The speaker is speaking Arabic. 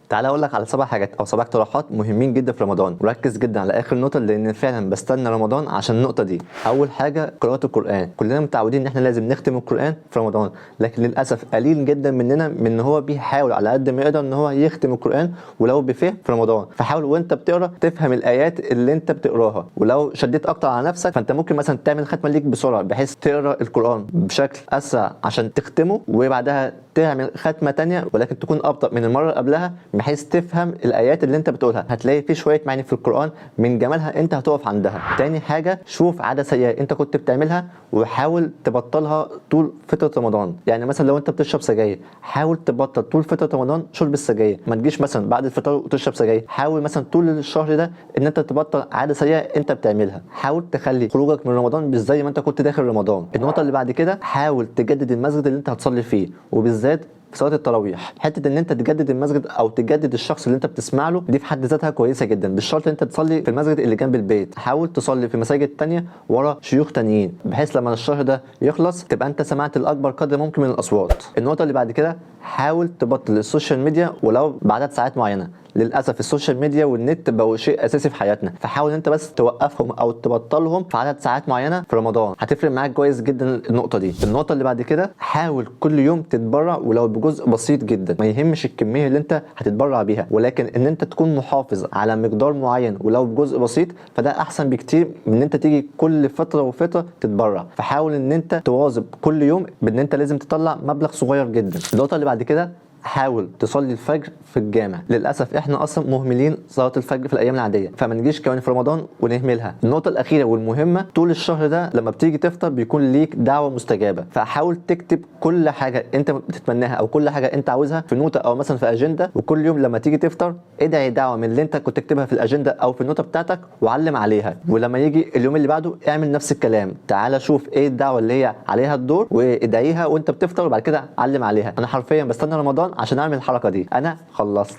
تعالى اقول لك على 7 حاجات او 7 اقتراحات مهمين جدا في رمضان، وركز جدا على اخر نقطه لان فعلا بستنى رمضان عشان النقطه دي. اول حاجه قراءه القران، كلنا متعودين ان احنا لازم نختم القران في رمضان، لكن للاسف قليل جدا مننا من ان هو بيحاول على قد ما يقدر ان هو يختم القران ولو بفهم في رمضان. فحاول وانت بتقرا تفهم الايات اللي انت بتقراها، ولو شديت اكتر على نفسك فانت ممكن مثلا تعمل ختمه ليك بسرعه بحيث تقرا القران بشكل اسرع عشان تختمه، وبعدها تعمل ختمه تانية ولكن تكون ابطا من المره اللي قبلها بحيث تفهم الايات اللي انت بتقولها. هتلاقي في شويه معاني في القران من جمالها انت هتقف عندها. تاني حاجه، شوف عاده سيئه انت كنت بتعملها وحاول تبطلها طول فتره رمضان. يعني مثلا لو انت بتشرب سجاير، حاول تبطل طول فتره رمضان شرب السجاير. ما تجيش مثلا بعد الفطار وتشرب سجاير. حاول مثلا طول الشهر ده ان انت تبطل عاده سيئه انت بتعملها. حاول تخلي خروجك من رمضان مش زي ما انت كنت داخل رمضان. النقطه اللي بعد كده، حاول تجدد المسجد اللي انت هتصلي فيه، وبالذات في صلاه التراويح. حته ان انت تجدد المسجد او تجدد الشخص اللي انت بتسمع له دي في حد ذاتها كويسه جدا، مش شرط ان انت تصلي في المسجد اللي جنب البيت. حاول تصلي في مساجد تانية ورا شيوخ تانيين بحيث لما الشهر ده يخلص تبقى انت سمعت الاكبر قدر ممكن من الاصوات. النقطه اللي بعد كده، حاول تبطل السوشيال ميديا ولو بعدد ساعات معينه. للاسف السوشيال ميديا والنت بقوا شيء اساسي في حياتنا، فحاول انت بس توقفهم او تبطلهم في عدد ساعات معينه في رمضان. هتفرق معاك كويس جدا النقطه دي. النقطه اللي بعد كده، حاول كل يوم تتبرع ولو بجزء بسيط جدا. ما يهمش الكميه اللي انت هتتبرع بيها، ولكن ان انت تكون محافظ على مقدار معين ولو بجزء بسيط، فده احسن بكتير من ان انت تيجي كل فتره وفتره تتبرع. فحاول ان انت تواظب كل يوم بان انت لازم تطلع مبلغ صغير جدا. النقطه اللي بعد كده، حاول تصلي الفجر في الجامع. للاسف احنا اصلا مهملين صلاه الفجر في الايام العاديه، فما نجيش كمان في رمضان ونهملها. النقطه الاخيره والمهمه، طول الشهر ده لما بتيجي تفطر بيكون ليك دعوه مستجابه، فحاول تكتب كل حاجه انت بتتمناها او كل حاجه انت عاوزها في نوته او مثلا في اجنده، وكل يوم لما تيجي تفطر ادعي دعوه من اللي انت كنت تكتبها في الاجنده او في النوته بتاعتك وعلم عليها. ولما يجي اليوم اللي بعده اعمل نفس الكلام، تعالى شوف ايه الدعوه اللي هي عليها الدور وادعيها وانت بتفطر، وبعد كده علم عليها. انا حرفيا بستنى رمضان عشان اعمل الحركه دي. انا خلصت.